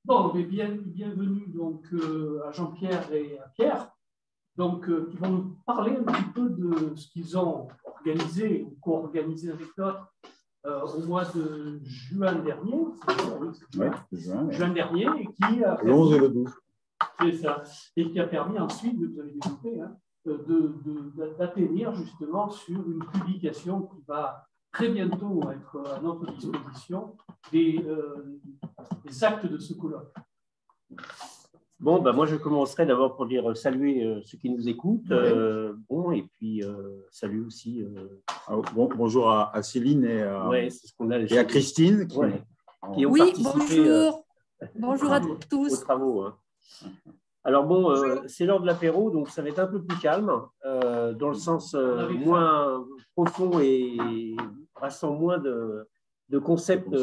Bon, mais bienvenue donc à Jean-Pierre et à Pierre, donc qui vont nous parler un petit peu de ce qu'ils ont organisé ou co-organisé avec d'autres au mois de juin dernier. Juin dernier, et qui a permis, l'11 et le 12. C'est ça, et qui a permis ensuite, vous avez développé, d'atterrir justement sur une publication qui va très bientôt être à notre disposition des actes de ce colloque. Bon, bah, moi je commencerai d'abord pour dire saluer ceux qui nous écoutent. Et puis salut aussi. Bonjour à Céline c'est ce qu'on a, et à Christine qui ont participé bonjour à tous. aux travaux. Hein. Alors bon, c'est l'heure de l'apéro, donc ça va être un peu plus calme, dans le sens moins profond et brassant moins de concepts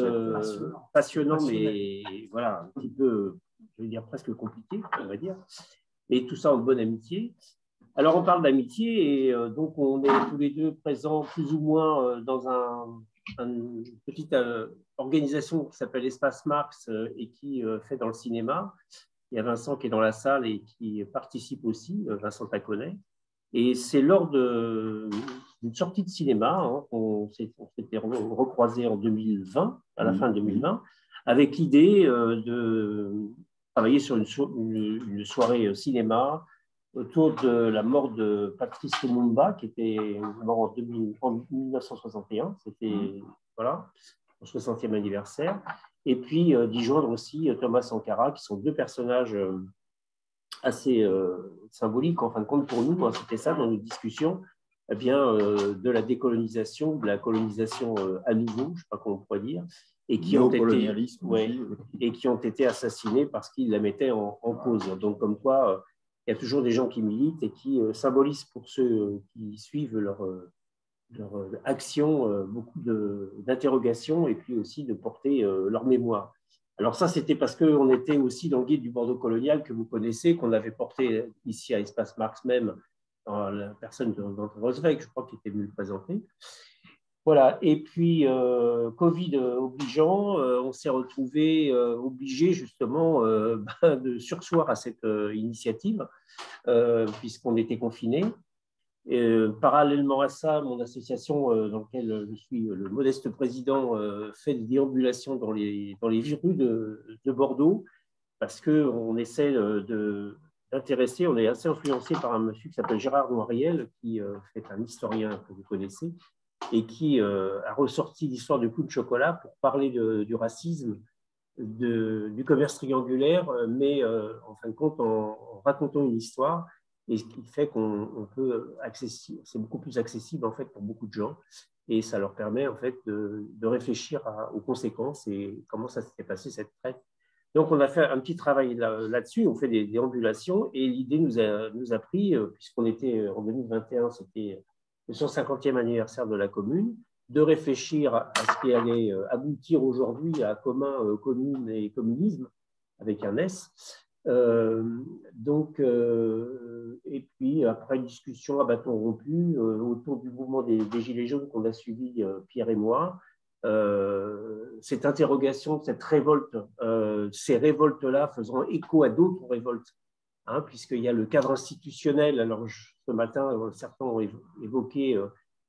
passionnants, mais voilà, un petit peu, je vais dire presque compliqués, on va dire, et tout ça en bonne amitié. Alors on parle d'amitié, et donc on est tous les deux présents plus ou moins dans une petite organisation qui s'appelle Espace Marx et qui fait dans le cinéma. Il y a Vincent qui est dans la salle et qui participe aussi, Vincent Taconnet. Et c'est lors d'une sortie de cinéma, hein, on s'était recroisés en 2020, à la fin de 2020, avec l'idée de travailler sur une soirée cinéma autour de la mort de Patrice Lumumba, qui était mort en 1961. C'était voilà, son 60e anniversaire. Et puis d'y joindre aussi Thomas Sankara, qui sont deux personnages assez symboliques, en fin de compte, pour nous. Hein, c'était ça dans nos discussions, de la décolonisation, de la colonisation à nouveau, je ne sais pas comment on pourrait dire, et qui ont été assassinés parce qu'ils la mettaient en cause. Donc, comme quoi, il y a toujours des gens qui militent et qui symbolisent pour ceux qui suivent leur action, beaucoup d'interrogations et puis aussi de porter leur mémoire. Alors ça, c'était parce qu'on était aussi dans le guide du Bordeaux colonial que vous connaissez, qu'on avait porté ici à Espace Marx même, la personne d'André Rosweg, je crois, qui était venu le présenter. Voilà, et puis Covid obligeant, on s'est retrouvé obligé justement de surseoir à cette initiative, puisqu'on était confinés. Parallèlement à ça, mon association, dans laquelle je suis le modeste président, fait des déambulations dans les rues de Bordeaux, parce qu'on essaie d'intéresser, on est assez influencé par un monsieur qui s'appelle Gérard Noiriel, qui est un historien que vous connaissez, et qui a ressorti l'histoire du clou de chocolat pour parler du racisme, du commerce triangulaire, mais en fin de compte en racontant une histoire. Et ce qui fait qu'on peut c'est beaucoup plus accessible en fait pour beaucoup de gens, et ça leur permet en fait de réfléchir aux conséquences et comment ça s'était passé cette traite. Donc on a fait un petit travail là-dessus, on fait des déambulations, et l'idée nous a pris, puisqu'on était en 2021, c'était le 150e anniversaire de la commune, de réfléchir à ce qui allait aboutir aujourd'hui à commun, commune et communisme avec un S. Et puis après une discussion à bâton rompu autour du mouvement des Gilets jaunes qu'on a suivi, Pierre et moi, cette interrogation, cette révolte, ces révoltes-là faisant écho à d'autres révoltes, hein, puisqu'il y a le cadre institutionnel. Alors ce matin, certains ont évoqué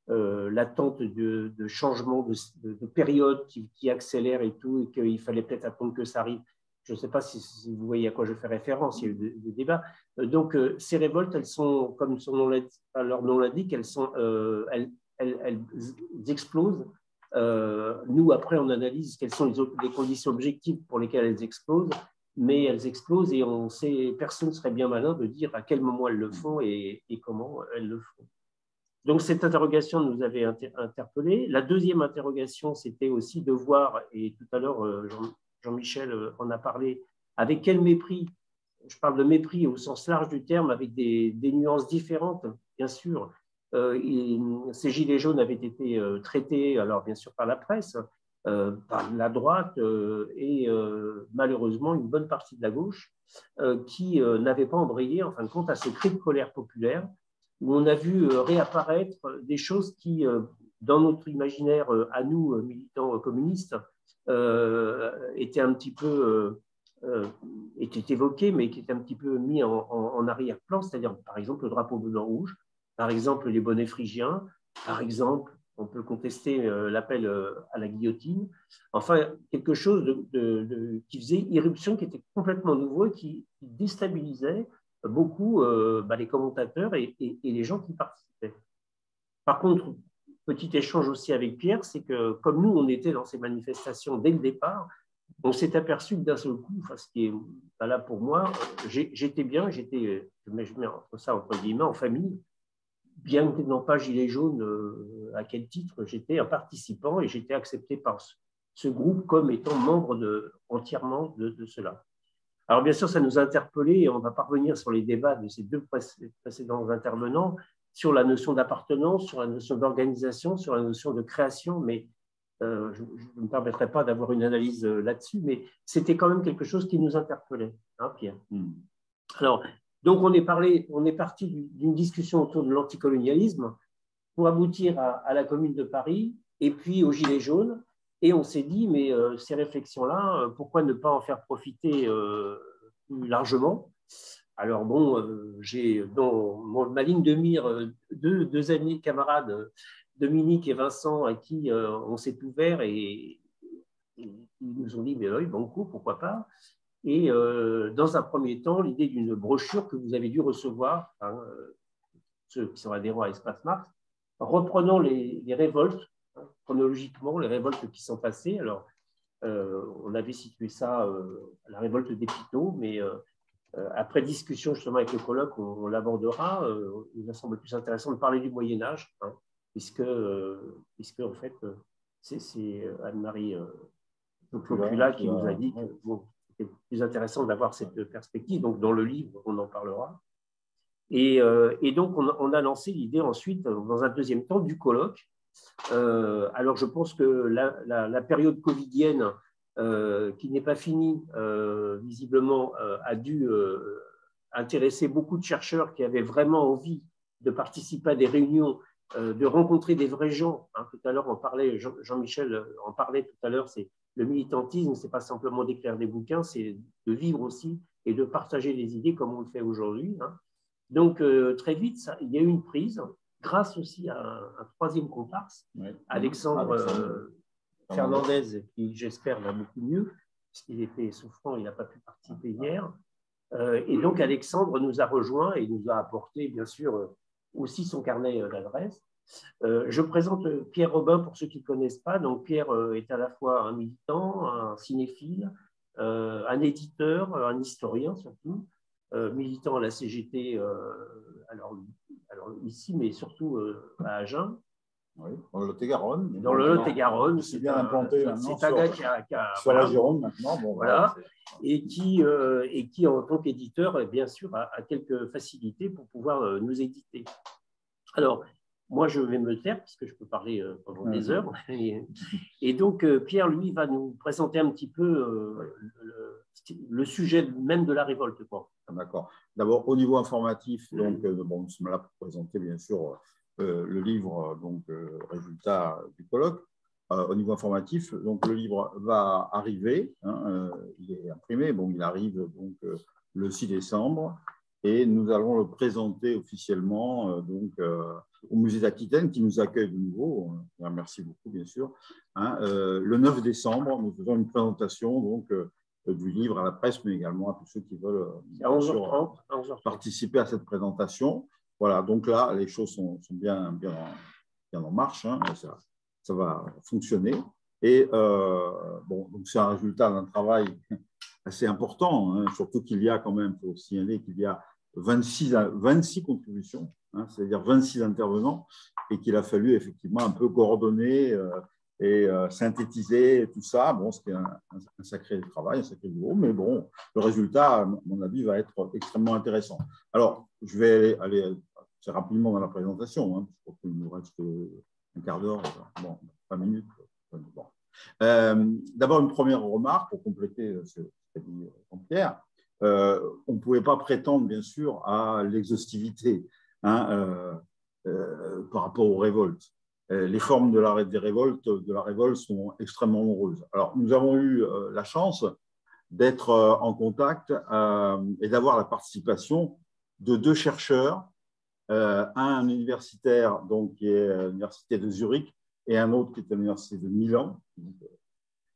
l'attente de changement de période qui accélère et tout, et qu'il fallait peut-être attendre que ça arrive. Je ne sais pas si vous voyez à quoi je fais référence, il y a eu des débats. Donc, ces révoltes, elles sont, comme leur nom l'indique, elles explosent. Nous, après, on analyse quelles sont les conditions objectives pour lesquelles elles explosent, mais elles explosent et personne ne serait bien malin de dire à quel moment elles le font et comment elles le font. Donc, cette interrogation nous avait interpellés. La deuxième interrogation, c'était aussi de voir, et tout à l'heure, Jean-Michel en a parlé, avec quel mépris, je parle de mépris au sens large du terme, avec des nuances différentes, bien sûr. Ces gilets jaunes avaient été traités, alors bien sûr par la presse, par la droite et malheureusement une bonne partie de la gauche qui n'avait pas embrayé, en fin de compte, à ce cri de colère populaire, où on a vu réapparaître des choses qui, dans notre imaginaire à nous, militants communistes, était un petit peu était évoqué, mais qui était un petit peu mis en arrière-plan, c'est-à-dire par exemple le drapeau bleu-blanc-rouge, par exemple les bonnets phrygiens, par exemple, on peut contester l'appel à la guillotine, enfin quelque chose qui faisait irruption, qui était complètement nouveau et qui déstabilisait beaucoup les commentateurs et les gens qui participaient. Par contre, petit échange aussi avec Pierre, c'est que comme nous, on était dans ces manifestations dès le départ, on s'est aperçu que d'un seul coup, enfin, ce qui est là pour moi, j'étais bien, je mets ça entre guillemets, en famille, bien que n'étant pas gilet jaune, à quel titre, j'étais un participant et j'étais accepté par ce groupe comme étant membre entièrement de cela. Alors bien sûr, ça nous a interpellés et on va parvenir sur les débats de ces deux précédents intervenants sur la notion d'appartenance, sur la notion d'organisation, sur la notion de création, mais je ne me permettrai pas d'avoir une analyse là-dessus, mais c'était quand même quelque chose qui nous interpellait, hein, Pierre. Alors, donc on est parti d'une discussion autour de l'anticolonialisme pour aboutir à la Commune de Paris et puis aux Gilets jaunes. Et on s'est dit, mais ces réflexions-là, pourquoi ne pas en faire profiter plus largement? Alors bon, j'ai dans ma ligne de mire deux amis camarades, Dominique et Vincent, à qui on s'est ouvert et ils nous ont dit, mais oui, bon coup, pourquoi pas? Et dans un premier temps, l'idée d'une brochure que vous avez dû recevoir, hein, ceux qui sont adhérents à Espace Mars, reprenant les révoltes, hein, chronologiquement, les révoltes qui sont passées. Alors, on avait situé ça à la révolte des Pitots, mais après discussion justement avec le colloque, on l'abordera. Il me semble plus intéressant de parler du Moyen-Âge, hein, puisque en fait, c'est Anne-Marie Copula qui nous a dit que bon, c'était plus intéressant d'avoir cette perspective. Donc, dans le livre, on en parlera. Et donc, on a lancé l'idée ensuite, dans un deuxième temps, du colloque. Alors, je pense que la période covidienne, qui n'est pas finie, visiblement, a dû intéresser beaucoup de chercheurs qui avaient vraiment envie de participer à des réunions, de rencontrer des vrais gens. Hein, tout à l'heure, on parlait, Jean-Michel en parlait tout à l'heure, c'est le militantisme, ce n'est pas simplement d'écrire des bouquins, c'est de vivre aussi et de partager les idées comme on le fait aujourd'hui. Hein. Donc, très vite, il y a eu une prise, grâce aussi à un troisième comparse, Alexandre Fernandez, qui, j'espère, va beaucoup mieux, puisqu'il était souffrant, il n'a pas pu participer hier. Et donc, Alexandre nous a rejoints et nous a apporté, bien sûr, aussi son carnet d'adresses. Je présente Pierre Robin pour ceux qui ne connaissent pas. Donc, Pierre est à la fois un militant, un cinéphile, un éditeur, un historien surtout, militant à la CGT, alors ici, mais surtout à Agen. Oui, dans le Lot-et-Garonne. Dans le Lot-et-Garonne. C'est bien implanté maintenant. C'est un gars qui a sur la Gironde maintenant. Bon, voilà. Et qui, en tant qu'éditeur, bien sûr, a quelques facilités pour pouvoir nous éditer. Alors, moi, je vais me taire, puisque je peux parler pendant des heures. Et donc, Pierre, lui, va nous présenter un petit peu le sujet même de la révolte. D'accord. D'abord, au niveau informatif, donc, bon, nous sommes là pour présenter, bien sûr, le livre, donc, résultat du colloque. Au niveau informatif, donc, le livre va arriver, hein, il est imprimé, bon, il arrive donc, le 6 décembre, et nous allons le présenter officiellement donc, au musée d'Aquitaine qui nous accueille de nouveau. Merci beaucoup, bien sûr. Hein, le 9 décembre, nous faisons une présentation donc, du livre à la presse, mais également à tous ceux qui veulent à 11h30, participer à cette présentation. Voilà, donc là, les choses sont bien en marche, hein, ça va fonctionner. Et bon, donc c'est un résultat d'un travail assez important, hein, surtout qu'il y a quand même, il faut signaler qu'il y a 26 contributions, hein, c'est-à-dire 26 intervenants, et qu'il a fallu effectivement un peu coordonner et synthétiser tout ça. Bon, c'était un sacré travail, un sacré boulot, mais bon, le résultat, à mon avis, va être extrêmement intéressant. Alors, je vais aller assez rapidement dans la présentation, hein, je crois qu'il nous reste un quart d'heure, bon, 5 minutes. Bon. D'abord, une première remarque pour compléter ce qu'a dit Jean-Pierre. On ne pouvait pas prétendre, bien sûr, à l'exhaustivité, hein, par rapport aux révoltes. Les formes de la révolte sont extrêmement nombreuses. Alors, nous avons eu la chance d'être en contact et d'avoir la participation de 2 chercheurs, un universitaire donc, qui est à l'université de Zurich et un autre qui est à l'université de Milan,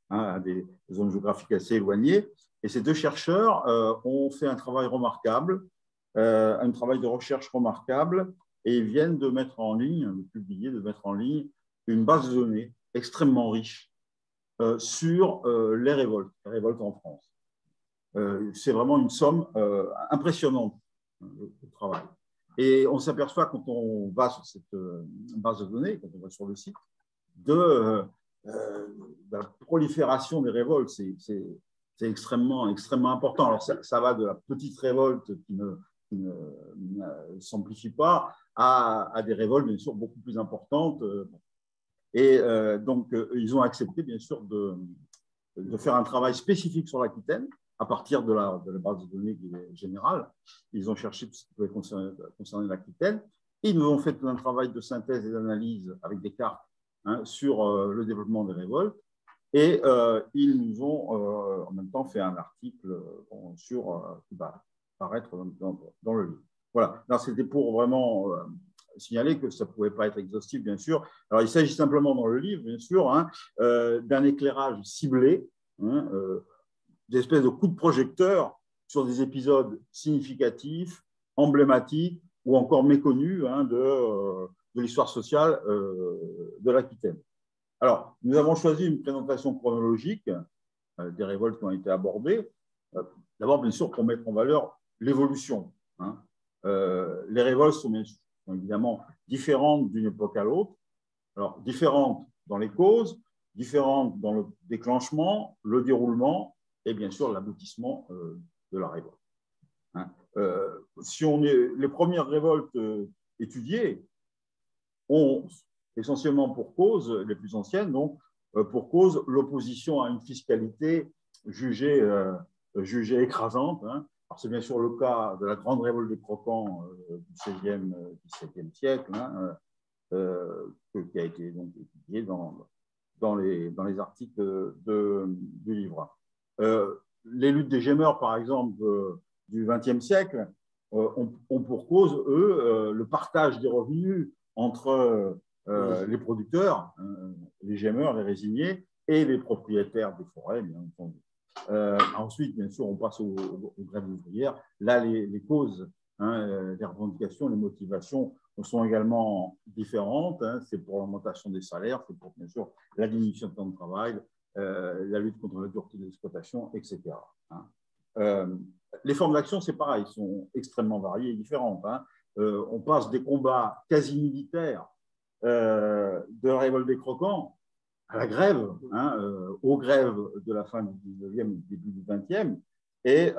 à des zones géographiques assez éloignées. Et ces 2 chercheurs ont fait un travail remarquable, un travail de recherche remarquable, et ils viennent de mettre en ligne, de publier, de mettre en ligne une base de données extrêmement riche sur les révoltes en France. C'est vraiment une somme impressionnante de travail. Et on s'aperçoit quand on va sur cette base de données, quand on va sur le site, de la prolifération des révoltes. C'est extrêmement important. Alors ça va de la petite révolte qui ne s'amplifie pas à des révoltes bien sûr beaucoup plus importantes. Et donc ils ont accepté bien sûr de faire un travail spécifique sur l'Aquitaine à partir de la base de données qui est générale. Ils ont cherché tout ce qui pouvait concerner l'Aquitaine. Ils nous ont fait un travail de synthèse et d'analyse avec des cartes sur le développement des révoltes. Et ils nous ont en même temps fait un article qui va apparaître dans le livre. Voilà, c'était pour vraiment signaler que ça ne pouvait pas être exhaustif, bien sûr. Alors, il s'agit simplement dans le livre, bien sûr, d'un éclairage ciblé, d'espèces de coups de projecteur sur des épisodes significatifs, emblématiques ou encore méconnus de l'histoire sociale de l'Aquitaine. Alors, nous avons choisi une présentation chronologique des révoltes qui ont été abordées. D'abord, bien sûr, pour mettre en valeur l'évolution. Les révoltes sont évidemment différentes d'une époque à l'autre. Alors, différentes dans les causes, différentes dans le déclenchement, le déroulement et bien sûr l'aboutissement de la révolte. Les premières révoltes étudiées ont essentiellement pour cause, les plus anciennes, donc pour cause l'opposition à une fiscalité jugée écrasante. Alors, c'est bien sûr le cas de la grande révolte des croquants du XVIe, XVIIe siècle, qui a été donc étudié dans les articles du livre. Les luttes des gémeurs, par exemple, du XXe siècle, ont pour cause, eux, le partage des revenus entre les producteurs, les gémeurs, les résiniers, et les propriétaires des forêts, bien entendu. Ensuite, bien sûr, on passe aux grèves ouvrières. Là, les causes, les revendications, les motivations sont également différentes. C'est pour l'augmentation des salaires, c'est pour, bien sûr, la diminution du temps de travail, la lutte contre la dureté de l'exploitation, etc. Les formes d'action, c'est pareil, sont extrêmement variées et différentes. On passe des combats quasi militaires de la révolte des croquants à la grève, aux grèves de la fin du 19e et du début du 20e, et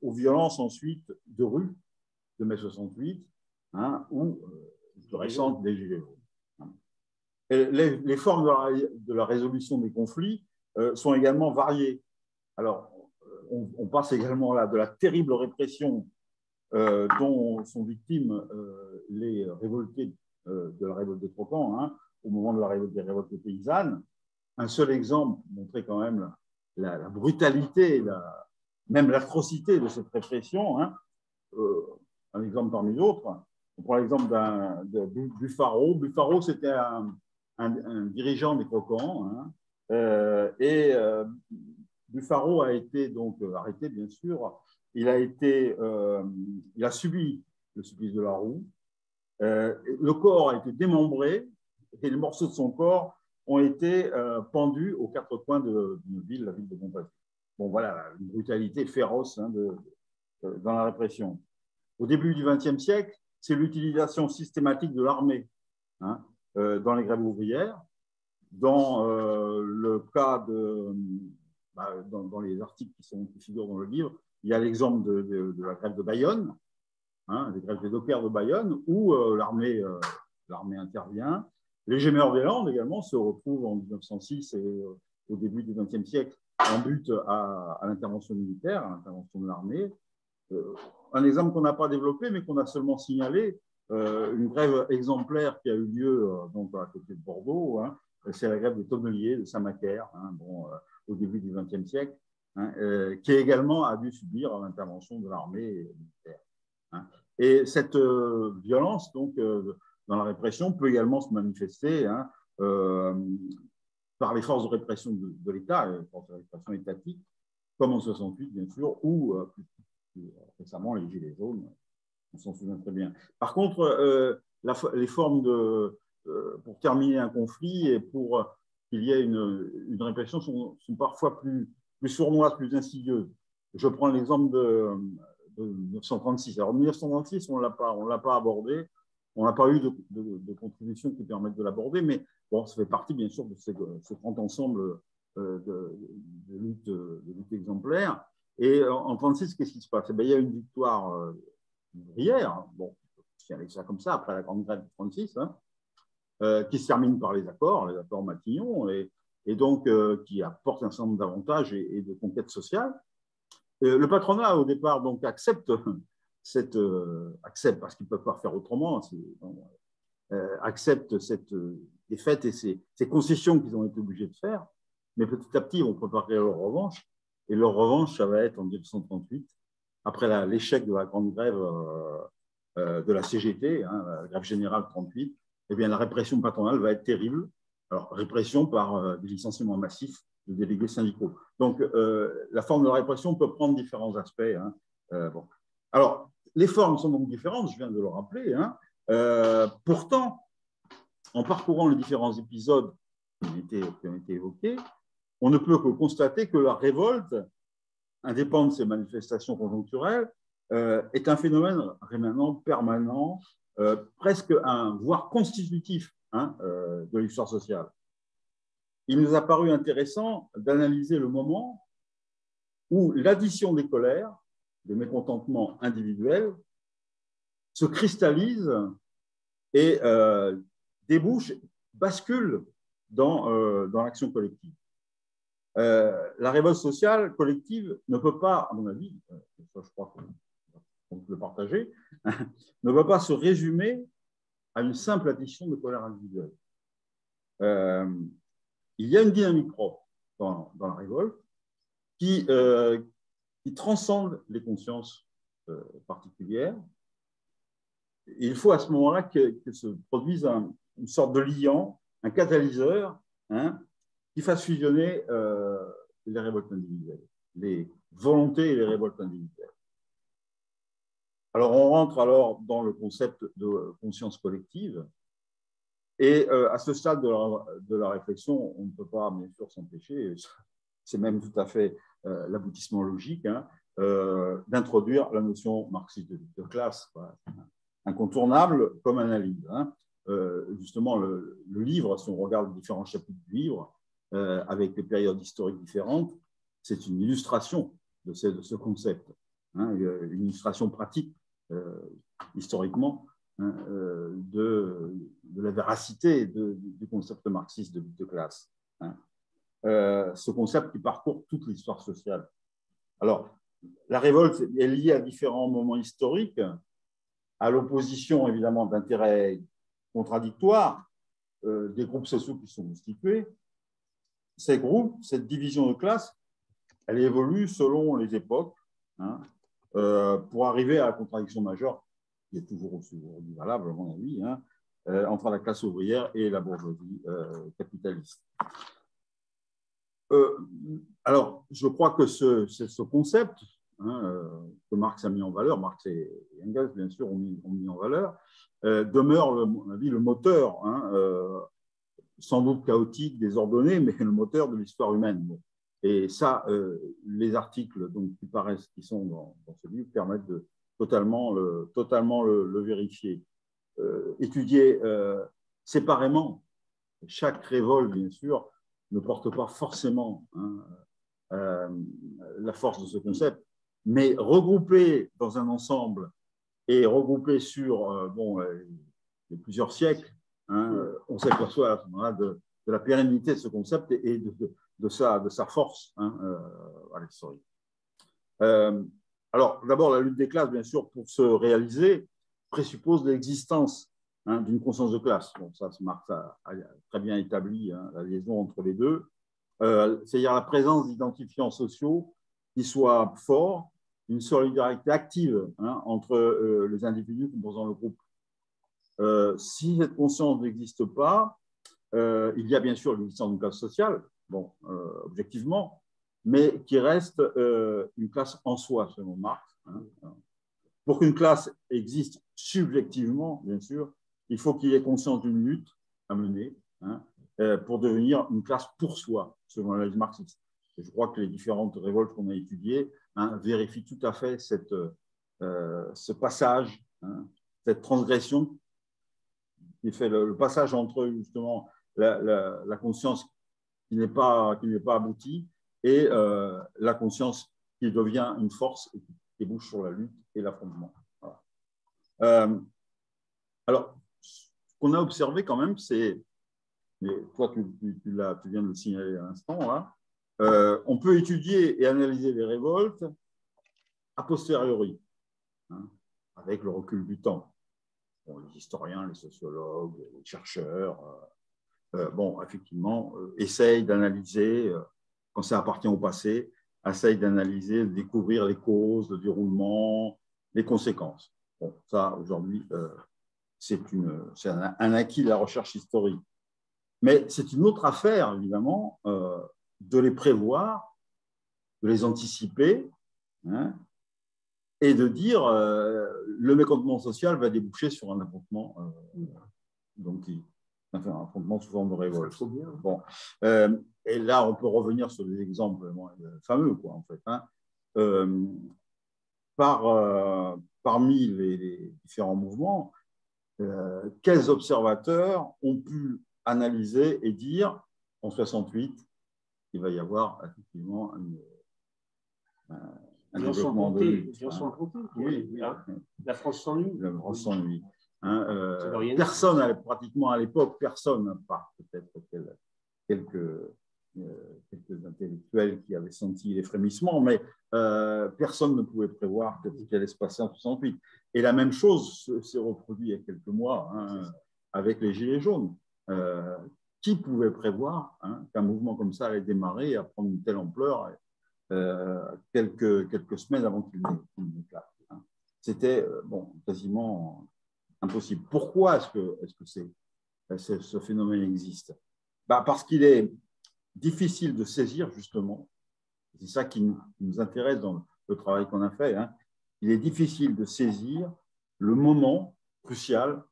aux violences ensuite de rue de mai 68, ou plus récentes des Gilets jaunes. Les formes de la résolution des conflits sont également variées. Alors, on passe également là de la terrible répression dont sont victimes les révoltés de la révolte des croquants, au moment de la révolte des révoltes paysannes. Un seul exemple montrait quand même la brutalité, même l'atrocité de cette répression. Un exemple parmi d'autres. On prend l'exemple de Buffaro. Buffaro, c'était un dirigeant des croquants. Buffaro a été donc arrêté, bien sûr. Il a subi le supplice de la roue. Le corps a été démembré et les morceaux de son corps ont été pendus aux 4 coins d'une ville, la ville de Montpellier. Bon, voilà, une brutalité féroce dans la répression. Au début du XXe siècle, c'est l'utilisation systématique de l'armée dans les grèves ouvrières. Dans le cas dans les articles qui figurent dans le livre, il y a l'exemple de la grève de Bayonne, les grèves des dockers de Bayonne, où l'armée intervient. Les gémeurs des Landes également se retrouvent en 1906 et au début du XXe siècle en but à l'intervention militaire, à l'intervention de l'armée. Un exemple qu'on n'a pas développé, mais qu'on a seulement signalé, une grève exemplaire qui a eu lieu donc à côté de Bordeaux, c'est la grève des tonneliers de Saint-Macaire, au début du XXe siècle, qui également a dû subir l'intervention de l'armée militaire. Et cette violence, donc, dans la répression, peut également se manifester par les forces de répression de l'État, les forces de répression étatiques, comme en 68, bien sûr, ou plus récemment les Gilets jaunes, on s'en souvient très bien. Par contre, les formes pour terminer un conflit et pour qu'il y ait une répression sont parfois plus sournoises, plus insidieuses. Je prends l'exemple de 1936. Alors, 1936, on ne l'a pas abordé, on n'a pas eu de contribution qui permette de l'aborder, mais bon, ça fait partie, bien sûr, de ce grand ensemble de lutte exemplaire. Et en 1936, qu'est-ce qui se passe? Il y a une victoire ouvrière, bon, je avec ça comme ça, après la grande grève de 1936, qui se termine par les accords Matignon, et donc qui apporte un certain nombre d'avantages et de conquêtes sociales. Le patronat, au départ, donc, accepte parce qu'ils ne peuvent pas faire autrement, accepte cette défaite et ces concessions qu'ils ont été obligés de faire, mais petit à petit, ils vont préparer leur revanche, et leur revanche, ça va être en 1938, après l'échec de la grande grève de la CGT, la grève générale 38, eh bien, la répression patronale va être terrible. Alors, répression par des licenciements massifs de délégués syndicaux. Donc, la forme de la répression peut prendre différents aspects. Bon. Alors, les formes sont donc différentes, je viens de le rappeler. Pourtant, en parcourant les différents épisodes qui ont été évoqués, on ne peut que constater que la révolte, indépendante de ces manifestations conjoncturelles, est un phénomène rémanent, permanent, presque voire constitutif de l'histoire sociale. Il nous a paru intéressant d'analyser le moment où l'addition des colères, des mécontentements individuels, se cristallise et débouche, bascule dans l'action collective. La révolte sociale collective ne peut pas, à mon avis, ça je crois qu'on peut le partager, ne peut pas se résumer à une simple addition de colère individuelle. Il y a une dynamique propre dans la révolte qui transcende les consciences particulières. Et il faut à ce moment-là que se produise une sorte de liant, un catalyseur, qui fasse fusionner les révoltes individuelles, les volontés et les révoltes individuelles. Alors, on rentre alors dans le concept de conscience collective. Et à ce stade de la réflexion, on ne peut pas, bien sûr, s'empêcher, c'est même tout à fait l'aboutissement logique, d'introduire la notion marxiste de classe, incontournable comme analyse. Justement, le livre, si on regarde les différents chapitres du livre, avec des périodes historiques différentes, c'est une illustration de ce concept, une illustration pratique, historiquement, de la véracité du concept marxiste de lutte de classe. Ce concept qui parcourt toute l'histoire sociale. Alors, la révolte est liée à différents moments historiques, à l'opposition, évidemment, d'intérêts contradictoires des groupes sociaux qui sont constitués. Ces groupes, cette division de classe, elle évolue selon les époques, pour arriver à la contradiction majeure, qui est toujours aussi valable, à mon avis, entre la classe ouvrière et la bourgeoisie capitaliste. Alors, je crois que ce concept que Marx a mis en valeur, Marx et Engels, bien sûr, ont mis en valeur, demeure, à mon avis, le moteur, sans doute chaotique, désordonné, mais le moteur de l'histoire humaine. Bon. Et ça, les articles donc, qui sont dans ce livre permettent de totalement le vérifier. Étudier séparément chaque révolte, bien sûr, ne porte pas forcément la force de ce concept, mais regrouper dans un ensemble et regrouper sur les plusieurs siècles, on s'aperçoit à ce moment-là de la pérennité de ce concept et de sa force à l'historique. Alors, d'abord, la lutte des classes, bien sûr, pour se réaliser, présuppose l'existence d'une conscience de classe. Bon, ça, Marx a très bien établi la liaison entre les deux. C'est-à-dire la présence d'identifiants sociaux qui soit fort, une solidarité active entre les individus composant le groupe. Si cette conscience n'existe pas, il y a bien sûr l'existence d'une classe sociale, bon, objectivement, mais qui reste une classe en soi, selon Marx. Pour qu'une classe existe subjectivement, bien sûr, il faut qu'il y ait conscience d'une lutte à mener pour devenir une classe pour soi, selon l'analyse marxiste. Et je crois que les différentes révoltes qu'on a étudiées vérifient tout à fait ce passage, cette transgression qui fait le passage entre justement la conscience qui n'est pas aboutie et la conscience qui devient une force et qui débouche sur la lutte et l'affrontement. Voilà. Alors, ce qu'on a observé quand même, c'est, mais toi tu viens de le signaler à l'instant, on peut étudier et analyser les révoltes a posteriori, avec le recul du temps. Bon, les historiens, les sociologues, les chercheurs, effectivement, essayent d'analyser, quand ça appartient au passé, essayent d'analyser, de découvrir les causes, le déroulement, les conséquences. Bon, ça, aujourd'hui, c'est un acquis de la recherche historique. Mais c'est une autre affaire, évidemment, de les prévoir, de les anticiper, et de dire le mécontentement social va déboucher sur un affrontement, un affrontement sous forme de révolte. Bon. Et là, on peut revenir sur des exemples fameux, quoi, en fait. Parmi les différents mouvements, quels observateurs ont pu analyser et dire en 68 qu'il va y avoir effectivement un développement de lutte. La France s'ennuie. La France s'ennuie. Personne, pratiquement à l'époque, personne, à part peut-être quelques intellectuels qui avaient senti les frémissements, mais personne ne pouvait prévoir ce qui allait se passer en 68. Et la même chose s'est reproduite il y a quelques mois avec les Gilets jaunes. Qui pouvait prévoir qu'un mouvement comme ça allait démarrer et prendre une telle ampleur quelques semaines avant qu'il n'éclate. C'était quasiment impossible. Pourquoi est-ce que ce phénomène existe? Parce qu'il est difficile de saisir, justement, c'est ça qui nous intéresse dans le travail qu'on a fait, il est difficile de saisir le moment crucial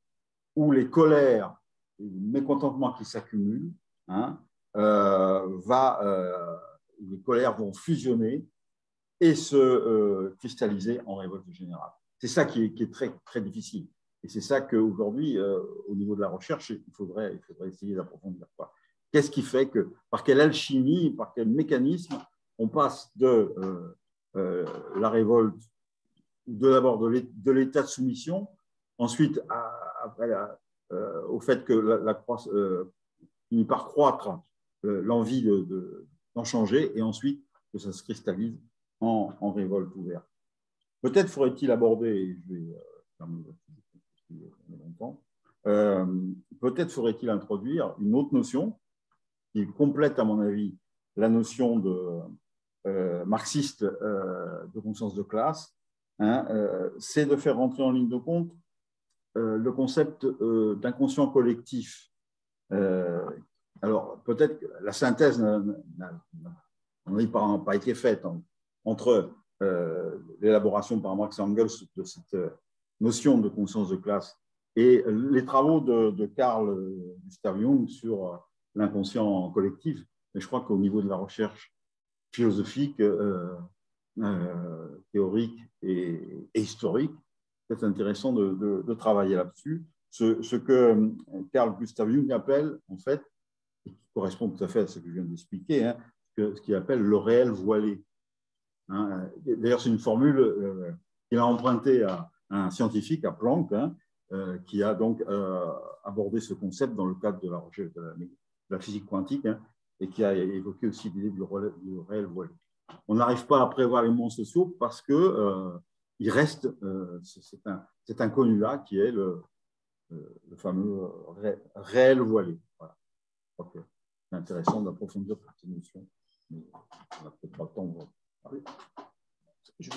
où les colères et les mécontentements qui s'accumulent, les colères vont fusionner et se cristalliser en révolte générale. C'est ça qui est très, très difficile. Et c'est ça qu'aujourd'hui, au niveau de la recherche, il faudrait essayer d'approfondir. Qu'est-ce qui fait que, par quelle alchimie, par quel mécanisme, on passe de la révolte, d'abord de l'état de soumission, ensuite au fait que la croissance finit par croître l'envie d'en changer, et ensuite que ça se cristallise en révolte ouverte. Peut-être faudrait-il aborder, et je vais terminer longtemps, peut-être faudrait-il introduire une autre notion qui complète, à mon avis, la notion marxiste de conscience de classe, c'est de faire rentrer en ligne de compte le concept d'inconscient collectif. Alors, peut-être que la synthèse n'a pas été faite entre l'élaboration par Marx et Engels de cette notion de conscience de classe et les travaux de Carl Gustav Jung sur l'inconscient collectif. Mais je crois qu'au niveau de la recherche philosophique, théorique et historique, c'est intéressant de travailler là-dessus. Ce que Carl Gustav Jung appelle, en fait, et qui correspond tout à fait à ce que je viens d'expliquer, ce qu'il appelle le réel voilé. D'ailleurs, c'est une formule qu'il a empruntée à un scientifique, à Planck, qui a donc abordé ce concept dans le cadre de la recherche de la physique quantique, et qui a évoqué aussi l'idée du réel voilé. On n'arrive pas à prévoir les mouvements sociaux parce qu'il reste cet inconnu-là qui est le fameux réel voilé. Voilà. Okay. C'est intéressant d'approfondir cette notion, mais on n'a peut-être pas le temps.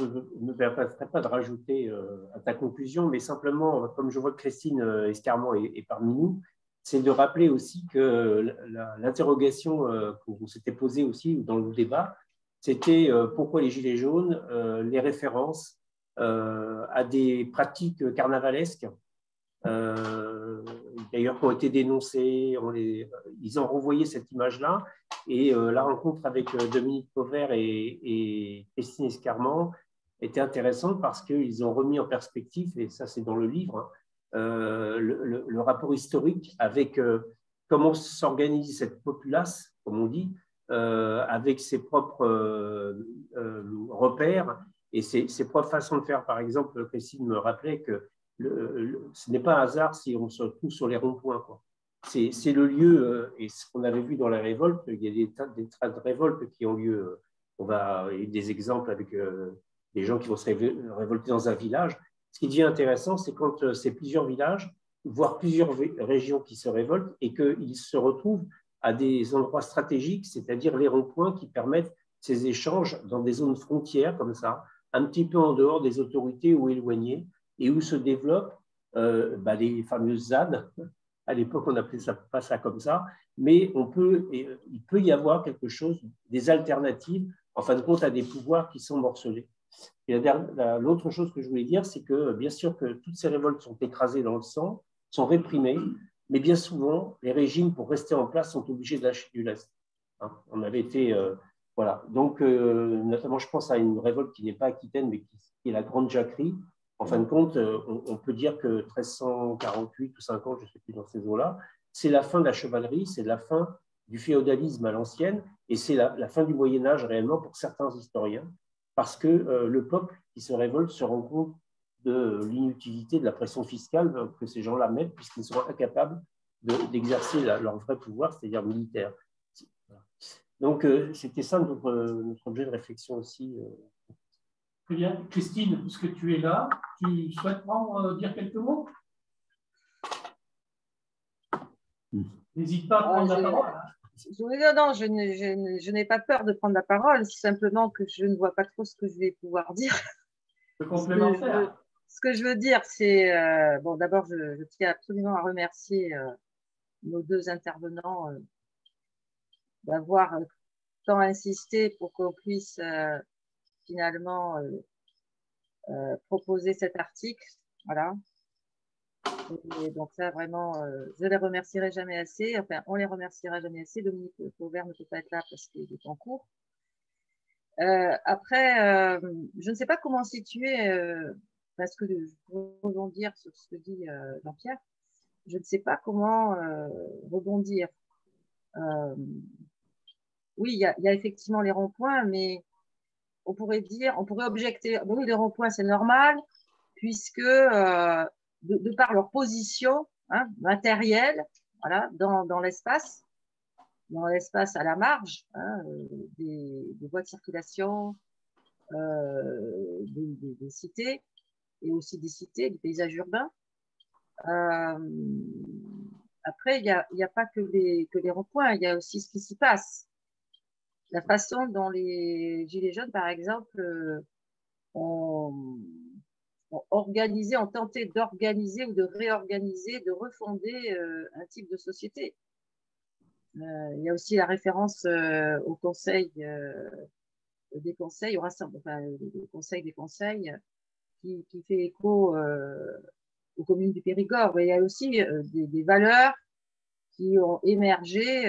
ne me permettrai pas de rajouter à ta conclusion, mais simplement, comme je vois que Christine Escarment est parmi nous, c'est de rappeler aussi que l'interrogation qu'on s'était posée aussi dans le débat, c'était pourquoi les Gilets jaunes, les références à des pratiques carnavalesques, d'ailleurs qui ont été dénoncées, ils ont renvoyé cette image-là, et la rencontre avec Dominique Pauvert et Christine Escarment était intéressante parce qu'ils ont remis en perspective, et ça c'est dans le livre, le rapport historique avec comment s'organise cette populace, comme on dit, avec ses propres repères et ses propres façons de faire. Par exemple, Christine me rappelait que ce n'est pas un hasard si on se retrouve sur les ronds-points. C'est le lieu, et ce qu'on avait vu dans la révolte, il y a des tas de révoltes qui ont lieu. Il y a des exemples avec des gens qui vont se révolter dans un village. Ce qui devient intéressant, c'est quand c'est plusieurs villages, voire plusieurs régions qui se révoltent et qu'ils se retrouvent à des endroits stratégiques, c'est-à-dire les ronds-points qui permettent ces échanges dans des zones frontières comme ça, un petit peu en dehors des autorités ou éloignées, et où se développent les fameuses ZAD. À l'époque, on n'appelait pas ça comme ça, mais il peut y avoir quelque chose, des alternatives, en fin de compte, à des pouvoirs qui sont morcelés. Et l'autre chose que je voulais dire, c'est que bien sûr que toutes ces révoltes sont écrasées dans le sang, sont réprimées, mais bien souvent, les régimes, pour rester en place, sont obligés de lâcher du lest. Hein, on avait été... voilà. Donc, notamment, je pense à une révolte qui n'est pas aquitaine, mais qui est la Grande Jacquerie. En fin de compte, on peut dire que 1348 ou 50, je ne sais plus dans ces eaux-là, c'est la fin de la chevalerie, c'est la fin du féodalisme à l'ancienne, et c'est la fin du Moyen-Âge réellement pour certains historiens, parce que le peuple qui se révolte se rend compte de l'inutilité de la pression fiscale que ces gens-là mettent, puisqu'ils sont incapables d'exercer leur vrai pouvoir, c'est-à-dire militaire. Donc, c'était ça notre objet de réflexion aussi. Très bien. Christine, puisque tu es là, tu souhaites dire quelques mots? N'hésite pas à prendre la parole. Non, je n'ai pas peur de prendre la parole, c'est simplement que je ne vois pas trop ce que je vais pouvoir dire. Complémentaire. Ce que je veux dire, c'est, bon, d'abord, je tiens absolument à remercier nos deux intervenants d'avoir tant insisté pour qu'on puisse finalement proposer cet article. Voilà. Et donc ça, vraiment, je les remercierai jamais assez. Enfin, on les remerciera jamais assez. Dominique Pauvert ne peut pas être là parce qu'il est en cours. Après, je ne sais pas comment situer, parce que pour rebondir sur ce que dit Jean-Pierre, je ne sais pas comment rebondir. Oui, il y a effectivement les ronds-points, mais on pourrait objecter, oui, les ronds-points, c'est normal, puisque de par leur position matérielle, voilà, dans l'espace à la marge des voies de circulation, des cités, et aussi des cités, des paysages urbains. Après, il n'y a pas que les ronds-points, il y a aussi ce qui s'y passe. La façon dont les Gilets jaunes, par exemple, ont tenté d'organiser ou de réorganiser, de refonder un type de société. Il y a aussi la référence au conseil des conseils, au conseil des conseils, qui fait écho aux communes du Périgord. Mais il y a aussi des valeurs qui ont émergé,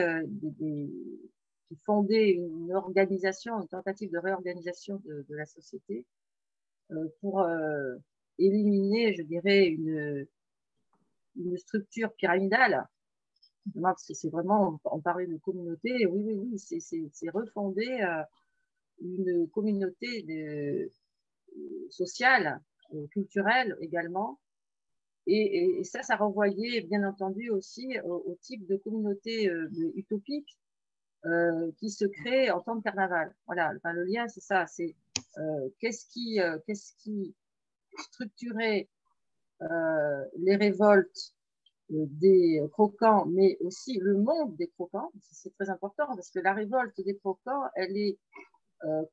qui fondaient une organisation, une tentative de réorganisation de la société pour éliminer, je dirais, une structure pyramidale. C'est vraiment, on parlait de communauté, oui, c'est refonder une communauté sociale, culturelle également. Et ça renvoyait bien entendu aussi au type de communauté utopique qui se crée en temps de carnaval. Voilà, enfin, le lien, c'est ça, c'est qu'est-ce qui structurait les révoltes des croquants, mais aussi le monde des croquants. C'est très important parce que la révolte des croquants, elle est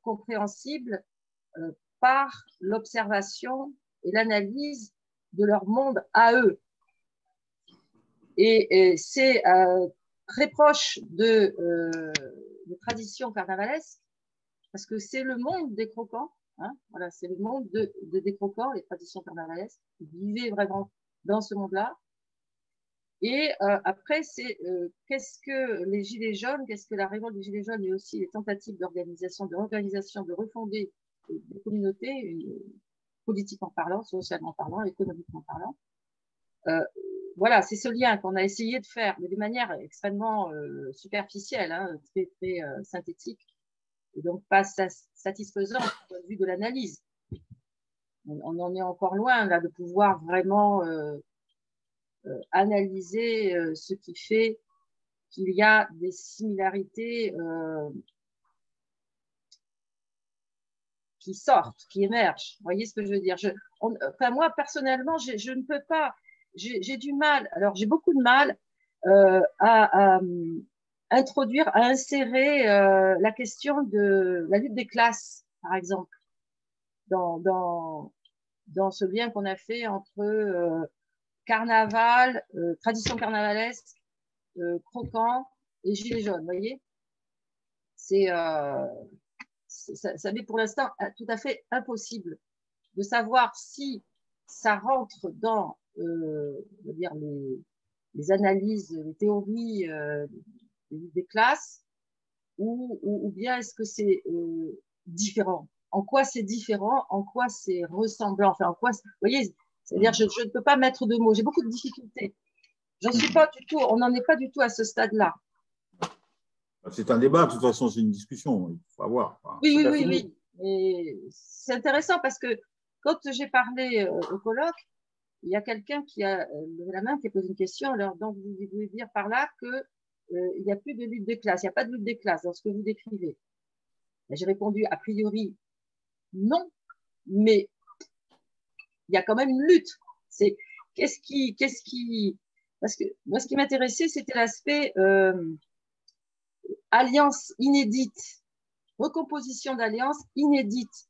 compréhensible par l'observation et l'analyse de leur monde à eux. Et c'est très proche de traditions carnavalesques, parce que c'est le monde des croquants, hein, voilà, c'est le monde des croquants, les traditions carnavalesques, qui vivaient vraiment dans ce monde-là. Et après, c'est qu'est-ce que les Gilets jaunes, qu'est-ce que la révolte des Gilets jaunes et aussi les tentatives d'organisation, de refonder des communautés, politiquement parlant, socialement parlant, économiquement parlant. Voilà, c'est ce lien qu'on a essayé de faire, mais de manière extrêmement superficielle, hein, très, très synthétique, et donc pas satisfaisante du point de vue de l'analyse. On en est encore loin là, de pouvoir vraiment analyser ce qui fait qu'il y a des similarités qui sortent, qui émergent. Vous voyez ce que je veux dire? Enfin, moi, personnellement, je ne peux pas, j'ai du mal, alors j'ai beaucoup de mal à introduire, à insérer la question de la lutte des classes, par exemple, dans ce lien qu'on a fait entre carnaval, tradition carnavalesque, croquant et gilets jaunes, vous voyez? Ça m'est pour l'instant tout à fait impossible de savoir si ça rentre dans dire les analyses, les théories des classes, ou bien est-ce que c'est différent? En quoi c'est différent? En quoi c'est ressemblant? Enfin, en quoi, vous voyez, c'est-à-dire je ne peux pas mettre de mots. J'ai beaucoup de difficultés. J'en suis pas du tout. On n'en est pas du tout à ce stade-là. C'est un débat, de toute façon, c'est une discussion, il faut avoir. Enfin, oui. Et c'est intéressant parce que quand j'ai parlé au colloque, il y a quelqu'un qui a levé la main, qui a posé une question. Alors, donc, vous voulez dire par là qu'il n'y a plus de lutte des classes, il n'y a pas de lutte des classes dans ce que vous décrivez. J'ai répondu a priori non, mais il y a quand même une lutte. C'est qu'est-ce qui, parce que moi, ce qui m'intéressait, c'était l'aspect alliance inédite, recomposition d'alliance inédite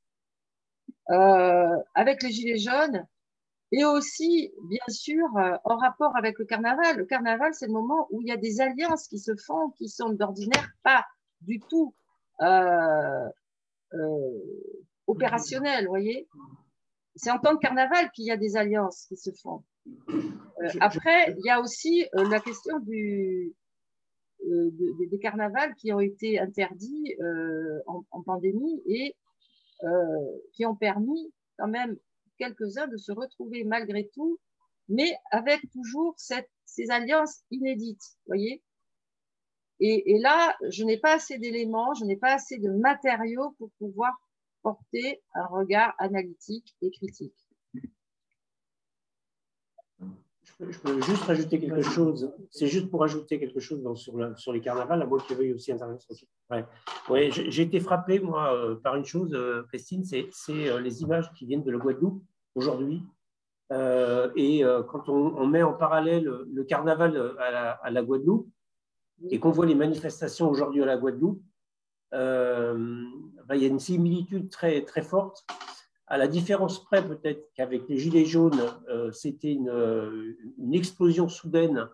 avec les Gilets jaunes et aussi, bien sûr, en rapport avec le carnaval. Le carnaval, c'est le moment où il y a des alliances qui se font, qui sont d'ordinaire pas du tout opérationnelles, vous voyez. C'est en tant que carnaval qu'il y a des alliances qui se font. Après, il y a aussi la question des carnavals qui ont été interdits en pandémie et qui ont permis quand même quelques-uns de se retrouver malgré tout, mais avec toujours ces alliances inédites, voyez. Et là, je n'ai pas assez d'éléments, je n'ai pas assez de matériaux pour pouvoir porter un regard analytique et critique. Je peux juste rajouter quelque chose. C'est juste pour ajouter quelque chose sur les carnavals, à moi qui veuille aussi intervenir sur ça. Ouais, j'ai été frappé, moi, par une chose, Christine, c'est les images qui viennent de la Guadeloupe aujourd'hui. Quand on met en parallèle le carnaval à la Guadeloupe et qu'on voit les manifestations aujourd'hui à la Guadeloupe, il y a une similitude très, très forte. À la différence près, peut-être qu'avec les Gilets jaunes, c'était une explosion soudaine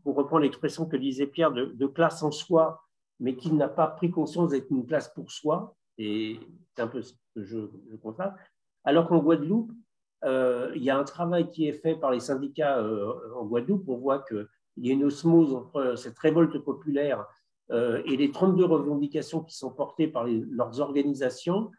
pour reprendre l'expression que disait Pierre, de classe en soi, mais qui n'a pas pris conscience d'être une classe pour soi. Et c'est un peu ce que je constate. Alors qu'en Guadeloupe, il y a un travail qui est fait par les syndicats en Guadeloupe. On voit qu'il y a une osmose entre cette révolte populaire et les 32 revendications qui sont portées par leurs organisations,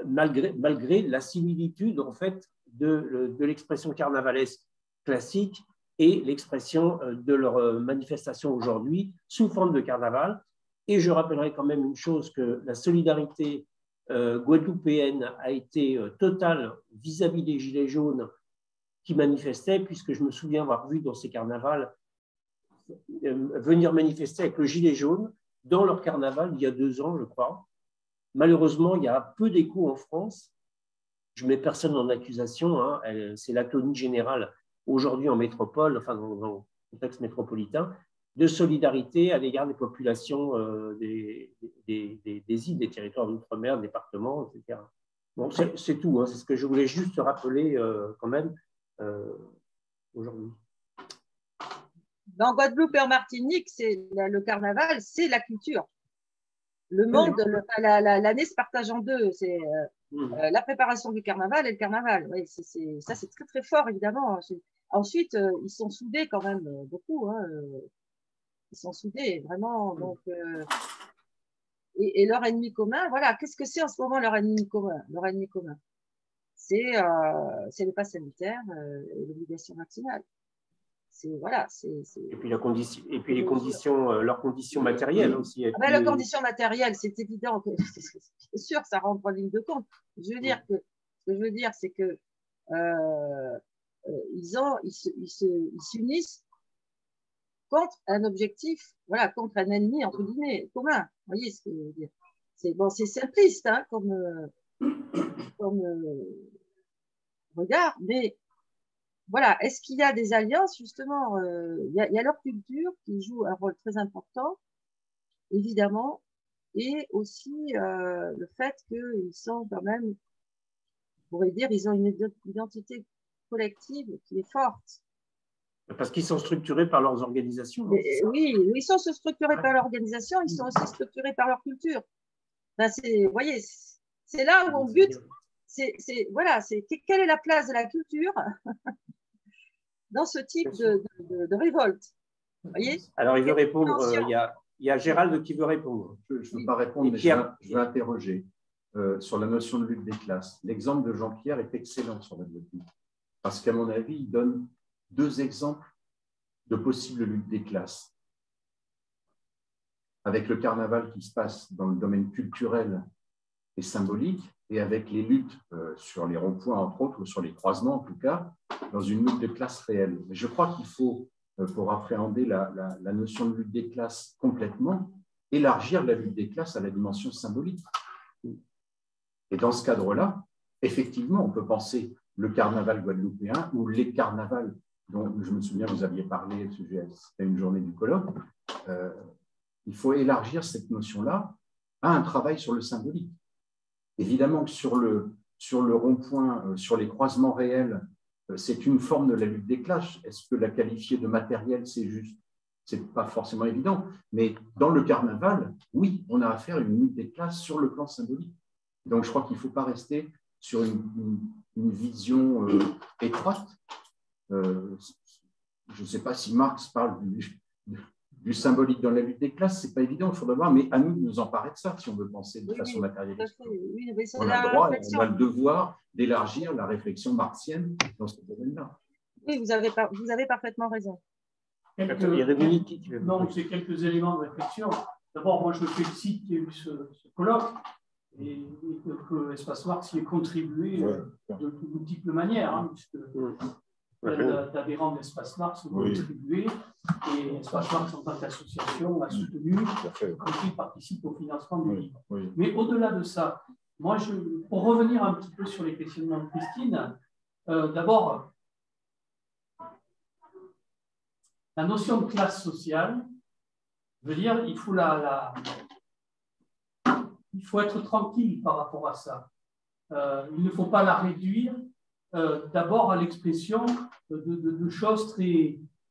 malgré la similitude en fait de l'expression carnavalesque classique et l'expression de leur manifestation aujourd'hui sous forme de carnaval. Et je rappellerai quand même une chose, que la solidarité guadeloupéenne a été totale vis-à-vis des Gilets jaunes qui manifestaient, puisque je me souviens avoir vu dans ces carnavals venir manifester avec le gilet jaune dans leur carnaval il y a 2 ans, je crois. Malheureusement, il y a peu d'écho en France. Je ne mets personne en accusation, hein. C'est l'atonie générale aujourd'hui en métropole, enfin dans le contexte métropolitain. de solidarité à l'égard des populations des îles, des territoires d'outre-mer, départements, etc. Bon, c'est tout, hein, c'est ce que je voulais juste rappeler quand même aujourd'hui. En Guadeloupe et en Martinique, le carnaval, c'est la culture. Le monde, l'année se partage en deux. C'est la préparation du carnaval et le carnaval. Oui, ça, c'est très, très fort, évidemment. Ensuite, ils sont soudés quand même beaucoup. Hein. Ils sont soudés, vraiment. Donc, et leur ennemi commun, voilà. Qu'est-ce que c'est en ce moment leur ennemi commun? Leur ennemi commun, c'est le pass sanitaire et l'obligation vaccinale. Voilà, et puis, les conditions, leurs conditions matérielles aussi. Leurs conditions matérielles, c'est évident que c'est sûr, ça rentre en ligne de compte. Ce que je veux dire, c'est que ils s'unissent contre un objectif, voilà, contre un ennemi entre guillemets commun. Vous voyez ce que je veux dire? C'est simpliste, hein, comme regard, mais voilà, est-ce qu'il y a des alliances, justement? Il y a leur culture qui joue un rôle très important, évidemment, et aussi le fait qu'ils sont quand même, on pourrait dire, ils ont une identité collective qui est forte. Parce qu'ils sont structurés par leurs organisations. Oui, ils sont structurés par leur organisation, ils sont aussi structurés par leur culture. Ben, vous voyez, c'est là où on bute. Voilà, quelle est la place de la culture dans ce type de révolte? Vous voyez? Alors, il veut répondre. Il y a Gérald qui veut répondre. Je ne veux pas répondre, mais je veux interroger sur la notion de lutte des classes. L'exemple de Jean-Pierre est excellent sur la lutte, parce qu'à mon avis, il donne deux exemples de possible lutte des classes. Avec le carnaval qui se passe dans le domaine culturel et symbolique, et avec les luttes sur les ronds-points, entre autres, ou sur les croisements, en tout cas, dans une lutte de classe réelle. Mais je crois qu'il faut, pour appréhender la notion de lutte des classes complètement, élargir la lutte des classes à la dimension symbolique. Et dans ce cadre-là, effectivement, on peut penser le carnaval guadeloupéen ou les carnavals dont je me souviens, vous aviez parlé, c'était une journée du colloque. Il faut élargir cette notion-là à un travail sur le symbolique. Évidemment que sur le rond-point, sur les croisements réels, c'est une forme de la lutte des classes. Est-ce que la qualifier de matérielle, c'est juste? Ce n'est pas forcément évident. Mais dans le carnaval, oui, on a affaire à une lutte des classes sur le plan symbolique. Donc, je crois qu'il ne faut pas rester sur une vision étroite. Je ne sais pas si Marx parle du symbolique dans la lutte des classes, ce n'est pas évident, il faudra voir, mais à nous de nous emparer de ça si on veut penser de façon matérialiste. Oui, on a le droit, on a le devoir d'élargir la réflexion marxienne dans ce domaine-là. Oui, vous avez parfaitement raison. Donc, c'est quelques éléments de réflexion. D'abord, moi, je me félicite qu'il y ait eu ce colloque et que Espace Marx y ait contribué de multiples manières, hein, puisque d'adhérents d'Espace Marx ont contribué et Espace Marx en tant qu'association a soutenu, y participe au financement du livre. Mais au-delà de ça, moi, pour revenir un petit peu sur les questionnements de Christine, d'abord, la notion de classe sociale veut dire qu'il faut il faut être tranquille par rapport à ça. Il ne faut pas la réduire d'abord à l'expression de choses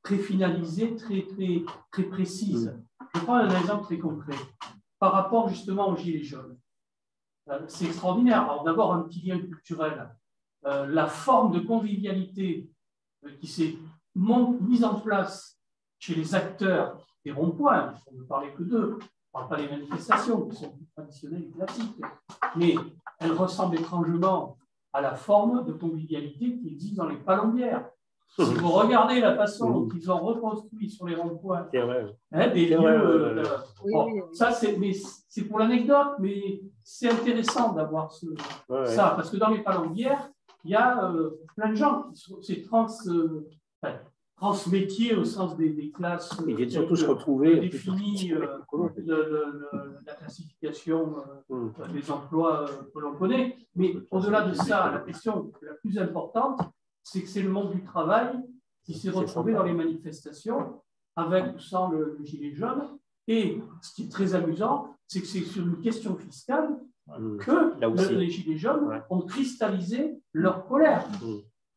très finalisées, très précises. Je prends un exemple très concret. Par rapport justement aux Gilets jaunes. C'est extraordinaire. Alors d'abord, un petit lien culturel. La forme de convivialité qui s'est mise en place chez les acteurs des ronds-points, on ne parlait que d'eux, on ne parle pas des manifestations qui sont plus traditionnelles et classiques, mais elles ressemblent étrangement à la forme de convivialité qui existe dans les palombières. Si vous regardez la façon dont ils ont reconstruit sur les ronds-points des lieux, ça c'est pour l'anecdote, mais c'est intéressant d'avoir ça, parce que dans les palombières, il y a plein de gens qui sont transmétiers au sens des classes. Ils viennent surtout se retrouver. Définies la classification des emplois que l'on connaît. Mais au-delà de ça, la question la plus importante, c'est que c'est le monde du travail qui s'est retrouvé dans les manifestations avec ou sans le gilet jaune. Et ce qui est très amusant, c'est que c'est sur une question fiscale que les gilets jaunes ont cristallisé leur colère.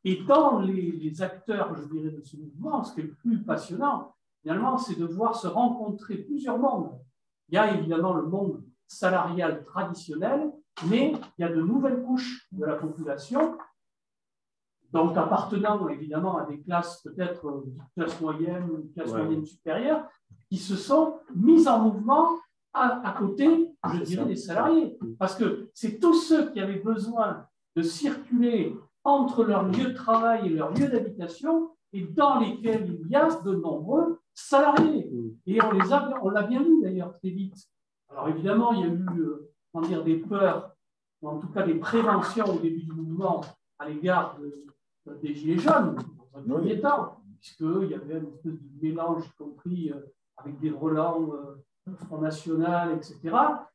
Et dans les acteurs, je dirais, de ce mouvement, ce qui est le plus passionnant, finalement, c'est de voir se rencontrer plusieurs mondes. Il y a évidemment le monde salarial traditionnel, mais il y a de nouvelles couches de la population, donc appartenant évidemment à des classes peut-être classe moyenne ou classe moyenne supérieure, qui se sont mises en mouvement à côté, je dirais, des salariés. Parce que c'est tous ceux qui avaient besoin de circuler entre leur lieu de travail et leur lieu d'habitation, et dans lesquels il y a de nombreux salariés. Et on l'a bien vu d'ailleurs très vite. Alors évidemment, il y a eu des peurs, ou en tout cas des préventions au début du mouvement à l'égard des Gilets jaunes, dans un premier temps, puisqu'il y avait une espèce de mélange, y compris avec des relents Front National, etc.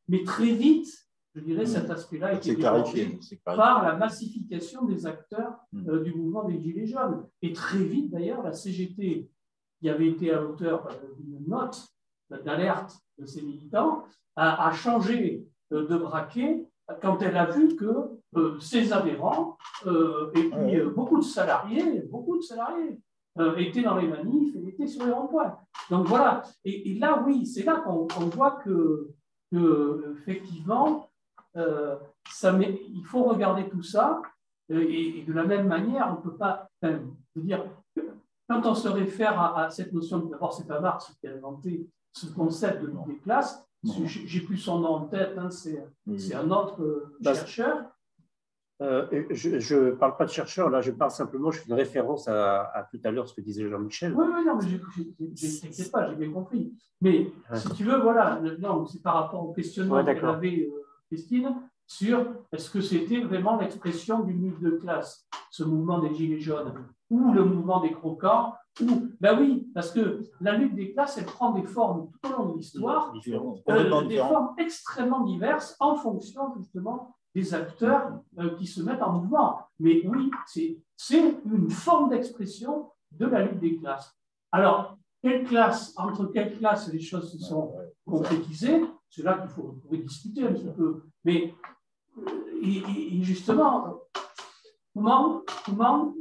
Mais très vite, je dirais, cet aspect-là a été débordé par la massification des acteurs du mouvement des Gilets jaunes. Et très vite, d'ailleurs, la CGT, qui avait été à l'auteur d'une note d'alerte de ses militants, a changé de braquet quand elle a vu que ces adhérents et puis beaucoup de salariés étaient dans les manifs et étaient sur les ronds-points. Donc voilà, et là, oui, c'est là qu'on voit que effectivement, il faut regarder tout ça, et de la même manière, on ne peut pas, dire, quand on se réfère à cette notion, d'abord, c'est pas Marx qui a inventé ce concept de lutte des classes, j'ai plus son nom en tête, hein, c'est un autre chercheur. Je ne parle pas de chercheur, là, je parle simplement, je fais une référence à tout à l'heure ce que disait Jean-Michel. Oui, non, mais t'inquiète pas, j'ai bien compris. Mais si tu veux, voilà, c'est par rapport au questionnement qu'elle avait, Christine, sur est-ce que c'était vraiment l'expression d'une lutte de classe, ce mouvement des Gilets jaunes, ou le mouvement des croquants, ou, ben oui, parce que la lutte des classes, elle prend des formes tout au long de l'histoire, des formes extrêmement diverses en fonction justement des acteurs qui se mettent en mouvement. Mais oui, c'est une forme d'expression de la lutte des classes. Alors, entre quelles classes les choses se sont concrétisées, c'est là qu'il faut discuter un petit peu. Mais, et justement, comment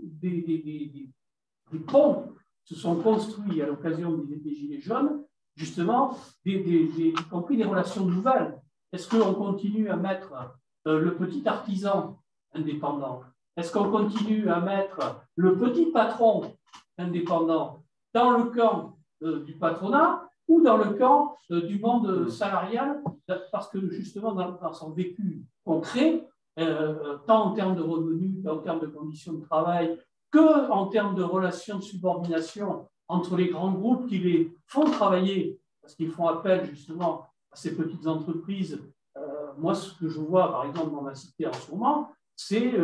des ponts se sont construits à l'occasion des Gilets jaunes, justement, y compris des relations nouvelles. Est-ce qu'on continue à mettre le petit artisan indépendant? Est-ce qu'on continue à mettre le petit patron indépendant dans le camp du patronat ou dans le camp du monde salarial? Parce que justement, dans son vécu concret, tant en termes de revenus qu'en termes de conditions de travail, qu'en termes de relations de subordination entre les grands groupes qui les font travailler, parce qu'ils font appel justement à ces petites entreprises. Moi, ce que je vois, par exemple, dans ma cité en ce moment, c'est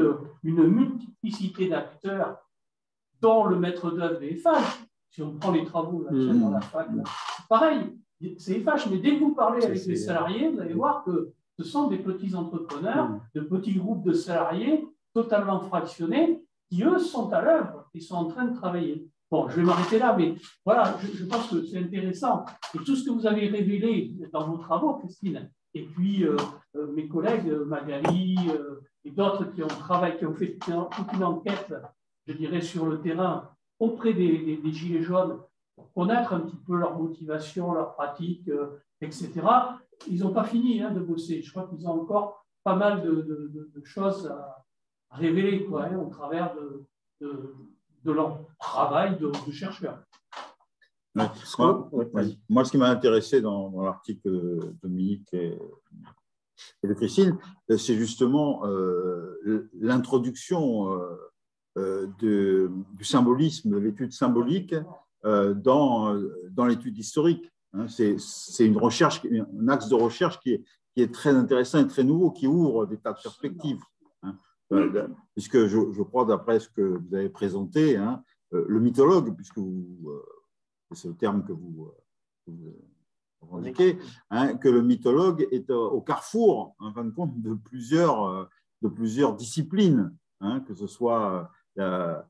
une multiplicité d'acteurs, dont le maître d'œuvre est FH. Si on prend les travaux là, dans la fac, pareil, c'est FH, mais dès que vous parlez avec les salariés, vous allez voir que ce sont des petits entrepreneurs, de petits groupes de salariés totalement fractionnés, qui, eux, sont à l'œuvre et sont en train de travailler. Bon, je vais m'arrêter là, mais voilà, je pense que c'est intéressant. Et tout ce que vous avez révélé dans vos travaux, Christine, et puis mes collègues, Magali et d'autres qui ont fait toute une enquête, je dirais, sur le terrain auprès des Gilets jaunes, pour connaître un petit peu leur motivation, leur pratique, etc. Ils n'ont pas fini de bosser. Je crois qu'ils ont encore pas mal de choses à révéler au travers de leur travail de chercheurs. Moi, ce qui m'a intéressé dans l'article de Dominique et de Christine, c'est justement l'introduction du symbolisme, de l'étude symbolique dans l'étude historique. C'est une recherche, un axe de recherche qui est très intéressant et très nouveau, qui ouvre des tas de perspectives. Puisque je crois, d'après ce que vous avez présenté, le mythologue, puisque c'est le terme que vous revendiquez, que le mythologue est au carrefour, en fin de compte, de plusieurs disciplines, que ce soit la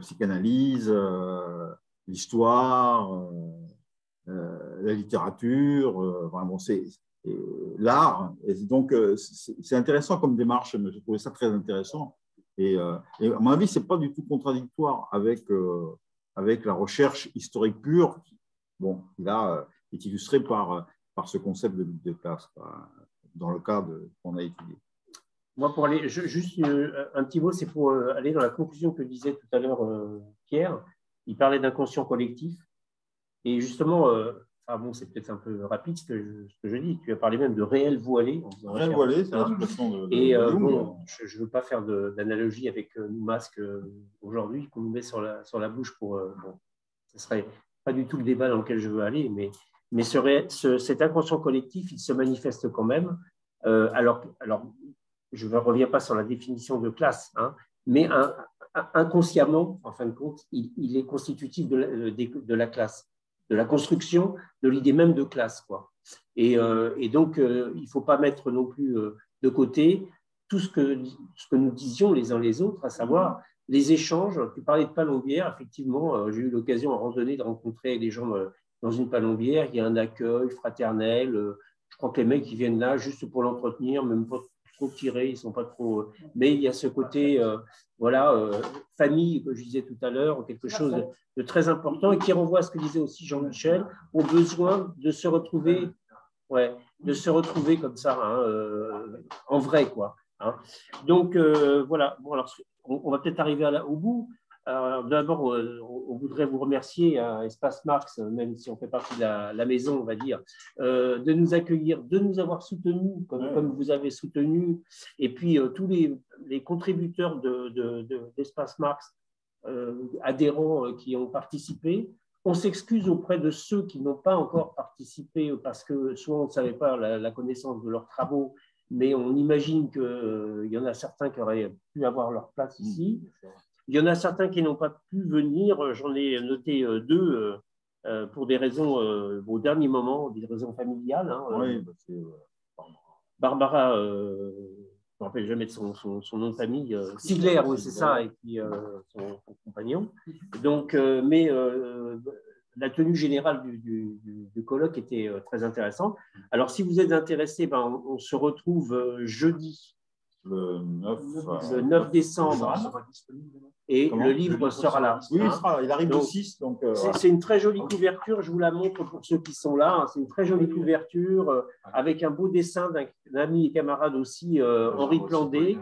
psychanalyse, l'histoire, la littérature, vraiment, c'est l'art. Et donc, c'est intéressant comme démarche, mais j'ai trouvé ça très intéressant. Et à mon avis, ce n'est pas du tout contradictoire avec la recherche historique pure, bon, qui là, est illustrée par ce concept de classe, dans le cas qu'on a étudié. Moi, pour aller, juste un petit mot, c'est pour aller dans la conclusion que disait tout à l'heure Pierre. Il parlait d'inconscient collectif. Et justement, bon, c'est peut-être un peu rapide ce que je dis. Tu as parlé même de réel voilé. Réel voilé, c'est l'expression de Et Jung. bon, je ne veux pas faire d'analogie avec nos masques aujourd'hui qu'on nous met sur la bouche pour. Bon, ce ne serait pas du tout le débat dans lequel je veux aller, mais cet inconscient collectif, il se manifeste quand même. Alors, je ne reviens pas sur la définition de classe, hein, mais inconsciemment, en fin de compte, il est constitutif de la classe, de la construction de l'idée même de classe, quoi. Et donc, il ne faut pas mettre non plus de côté tout ce que nous disions les uns les autres, à savoir les échanges. Tu parlais de palombière, effectivement, j'ai eu l'occasion en randonnée de rencontrer des gens dans une palombière. Il y a un accueil fraternel. Je crois que les mecs, ils viennent là juste pour l'entretenir, même pas trop tirés, ils ne sont pas trop… Mais il y a ce côté, famille, que je disais tout à l'heure, quelque chose de très important et qui renvoie à ce que disait aussi Jean-Michel, au besoin de se retrouver, comme ça, hein, en vrai, quoi. Hein. Donc, voilà. Bon, alors, on va peut-être arriver au bout. D'abord, on voudrait vous remercier à Espace Marx, même si on fait partie de la maison, on va dire, de nous accueillir, de nous avoir soutenus comme vous avez soutenu, et puis tous les contributeurs d'Espace Marx, adhérents qui ont participé. On s'excuse auprès de ceux qui n'ont pas encore participé parce que soit on ne savait pas la connaissance de leurs travaux, mais on imagine qu'il y en a certains qui auraient pu avoir leur place ici. Il y en a certains qui n'ont pas pu venir. J'en ai noté deux pour des raisons au dernier moment, des raisons familiales. Hein. Oui, Barbara, je ne me rappelle jamais de son nom de famille, Sigler, oui, c'est ça, et puis son compagnon. Donc, mais la tenue générale du colloque était très intéressante. Alors, si vous êtes intéressés, on se retrouve jeudi. Le 9 décembre. Et le livre sera là. Oui, il arrive le 6. C'est une très jolie couverture. Je vous la montre pour ceux qui sont là. C'est une très jolie couverture avec un beau dessin d'un ami et camarade aussi, Henri Plandé,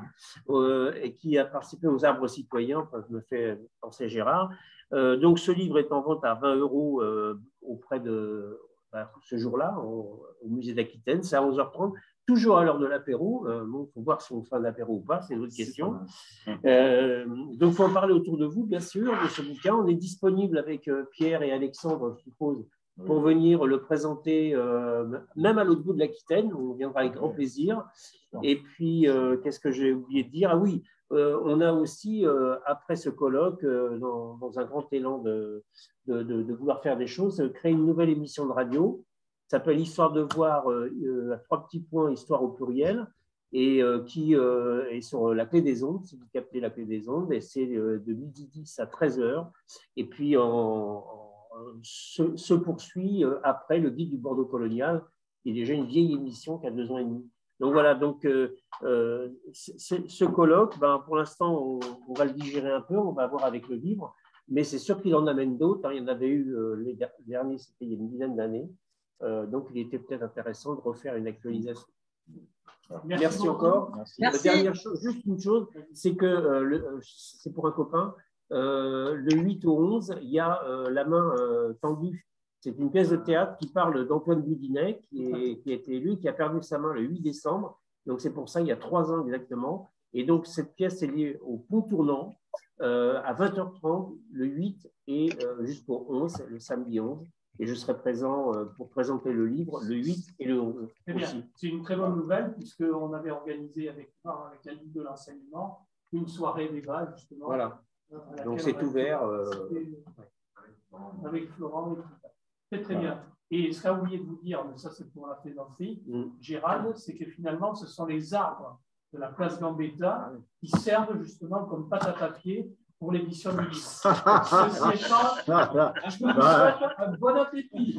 et qui a participé aux Arbres citoyens. Enfin, je me fais penser Gérard. Donc, ce livre est en vente à 20 € auprès de ce jour-là au musée d'Aquitaine. C'est à 11h30. Toujours à l'heure de l'apéro. Il faut voir si on fait un apéro ou pas, c'est une autre question. Donc, il faut en parler autour de vous, bien sûr, de ce bouquin. On est disponible avec Pierre et Alexandre, je suppose, pour venir le présenter, même à l'autre bout de l'Aquitaine. On viendra avec grand plaisir. Et puis, qu'est-ce que j'ai oublié de dire? Ah oui, on a aussi, après ce colloque, dans un grand élan de vouloir faire des choses, créé une nouvelle émission de radio. Ça s'appelle Histoire de voir, à 3 petits points, histoire au pluriel, et qui est sur la clé des ondes, si vous captez la clé des ondes, et c'est de midi 10 à 13h. Et puis, se poursuit après le guide du Bordeaux colonial, qui est déjà une vieille émission qui a 2 ans et demi. Donc voilà, donc, ce colloque, pour l'instant, on va le digérer un peu, on va voir avec le livre, mais c'est sûr qu'il en amène d'autres. Hein. Il y en avait eu, les derniers, c'était il y a une dizaine d'années. Donc, il était peut-être intéressant de refaire une actualisation. Merci encore. Merci. Dernière chose, juste une chose, c'est que c'est pour un copain. Le 8 au 11, il y a La main tendue. C'est une pièce de théâtre qui parle d'Antoine Boudinet, qui a été élu, qui a perdu sa main le 8 décembre. Donc, c'est pour ça, il y a 3 ans exactement. Et donc, cette pièce est liée au Pont Tournant à 20h30, le 8 et jusqu'au 11, le samedi 11. Et je serai présent pour présenter le livre le 8 et le 11. Très bien. C'est une très bonne nouvelle, puisqu'on avait organisé avec la Ligue de l'enseignement une soirée débat, justement. Voilà. Donc, c'est ouvert. Avec Florent et tout ça. C'est très bien. Et ce qu'a oublié de vous dire, mais ça c'est pour la plaisanterie, Gérald, c'est que finalement, ce sont les arbres de la place Gambetta qui servent justement comme pâte à papier pour l'édition du livre. Ceci étant, je vous souhaite un bon appétit.